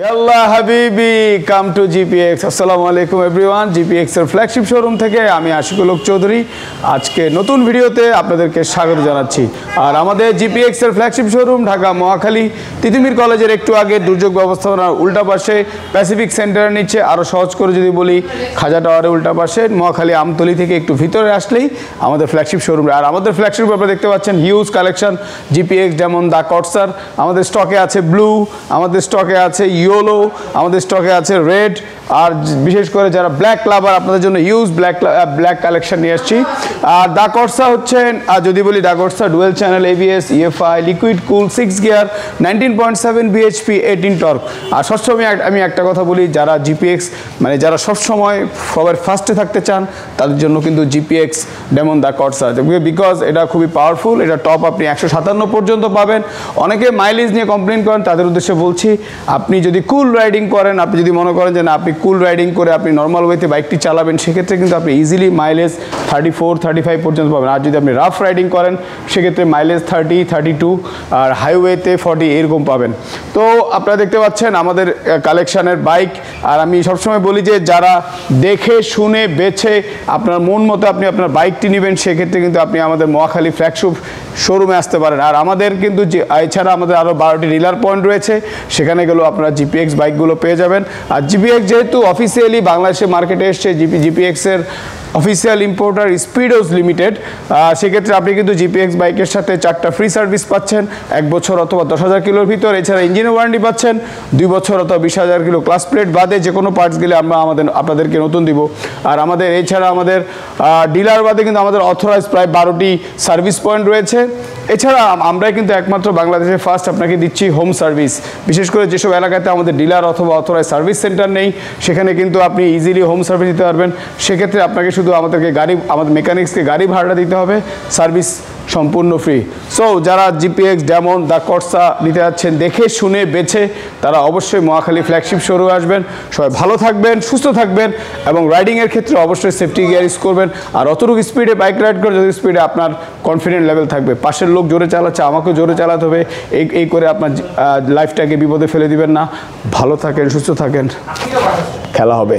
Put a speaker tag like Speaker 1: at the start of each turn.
Speaker 1: Yalla habibi, come to GPX. Assalamu alaikum everyone. GPX এর flagship showroom থেকে আমি আশিকুল হক চৌধুরী আজকে নতুন ভিডিওতে আপনাদেরকে স্বাগত জানাচ্ছি। আর আমাদের GPX এর ফ্ল্যাগশিপ শোরুম ঢাকা মহাখালী তিতুমির কলেজের একটু আগে দুর্যোগ ব্যবস্থাপনার উল্টা পাশে প্যাসিফিক সেন্টারের নিচে, আরও সহজ করে যদি বলি খাজা টাওয়ারের উল্টা পাশে মহাখালী আমতলী থেকে একটু ভিতরে আসলেই আমাদের ফ্ল্যাগশিপ শোরুম। আর আমাদের ফ্ল্যাগশিপ আপনারা দেখতে পাচ্ছেন হিউজ কালেকশন GPX, যেমন দা কটসার আমাদের স্টকে আছে, ব্লু আমাদের স্টকে আছে, ইয়েলো আমাদের স্টকে আছে, রেড, আর বিশেষ করে যারা ব্ল্যাক লাভার আপনাদের জন্য ইউজ ব্ল্যাক কালেকশন নিয়ে আসছি। আর দা কটসা হচ্ছেন, যদি বলি দা কটসা dual channel ABS, EFI, liquid cool, 6 gear, 19.7 bhp, 18 torque. আর সবসময় আমি একটা কথা বলি, যারা GPX মানে যারা সবসময় সবার ফার্স্টে থাকতে চান তাদের জন্য কিন্তু GPX ডেমন দা কটসা, বিকজ এটা খুবই পাওয়ারফুল। এটা টপ আপনি 157 পর্যন্ত পাবেন। অনেকে মাইলেজ নিয়ে কমপ্লেন করেন, তাদের উদ্দেশ্যে বলছি আপনি যদি কুল রাইডিং করেন, আপনি যদি মনে করেন যে না আপনি কুল রাইডিং করে আপনি নর্মাল ওয়েতে বাইকটি চালাবেন, সেক্ষেত্রে কিন্তু আপনি ইজিলি মাইলেজ 34-35 পর্যন্ত পাবেন। আর যদি আপনি রাফ রাইডিং করেন সেক্ষেত্রে মাইলেজ 30-32 আর হাইওয়েতে 40 এরকম পাবেন। তো আপনারা দেখতে পাচ্ছেন আমাদের কালেকশানের বাইক। আর আমি সবসময় বলি যে যারা দেখে শুনে বেছে আপনার মন মতো আপনি আপনার বাইকটি নেবেন, সেক্ষেত্রে কিন্তু আপনি আমাদের মহাখালী ফ্ল্যাগশিপ শোরুমে আসতে পারেন। আর আমাদের কিন্তু এছাড়া আমাদের আরও 12টি ডিলার পয়েন্ট রয়েছে, সেখানে গেলেও আপনারা GPX বাইকগুলো পেয়ে যাবেন। আর GPX যেহেতু অফিসিয়ালি বাংলাদেশে মার্কেটে এসছে, GPX এর অফিসিয়াল ইম্পোর্টার স্পিডোজ লিমিটেড, সেক্ষেত্রে আপনি কিন্তু GPX বাইকের সাথে 4টা ফ্রি সার্ভিস পাচ্ছেন, 1 বছর অথবা 10,000 কিলোর ভিতর। এছাড়া ইঞ্জিনের ওয়ারেন্টি পাচ্ছেন 2 বছর অথবা 20,000 কিলো। ক্লাস প্লেট বাদে যে কোনো পার্টস গেলে আমরা আপনাদেরকে নতুন দিব। আর আমাদের এছাড়া আমাদের ডিলার বাদে কিন্তু আমাদের অথরাইজ প্রায় 12টি সার্ভিস পয়েন্ট রয়েছে। এছাড়া আমরাই কিন্তু একমাত্র বাংলাদেশে ফার্স্ট আপনাকে দিচ্ছি হোম সার্ভিস। বিশেষ করে যেসব এলাকাতে আমাদের ডিলার অথবা অথরাইজ সার্ভিস সেন্টার নেই, সেখানে কিন্তু আপনি ইজিলি হোম সার্ভিস দিতে পারবেন। সেক্ষেত্রে আপনাকে শুধু আমাদের মেকানিক্সকে গাড়ি ভাড়া দিতে হবে, সার্ভিস সম্পূর্ণ ফ্রি। সো যারা GPX ডেমন দা কটসা নিতে যাচ্ছেন দেখে শুনে বেছে, তারা অবশ্যই মহাখালী ফ্ল্যাগশিপ শোরুমে আসবেন। সবাই ভালো থাকবেন, সুস্থ থাকবেন এবং রাইডিংয়ের ক্ষেত্রে অবশ্যই সেফটি গিয়ার ইউজ করবেন। আর অতটুকু স্পিডে বাইক রাইড করে যত স্পিডে আপনার কনফিডেন্ট লেভেল থাকবে। পাশের লোক জোরে চালাচ্ছে, আমাকেও জোরে চালাতে হবে, এই করে আপনার লাইফটাকে বিপদে ফেলে দিবেন না। ভালো থাকেন, সুস্থ থাকেন, খেলা হবে।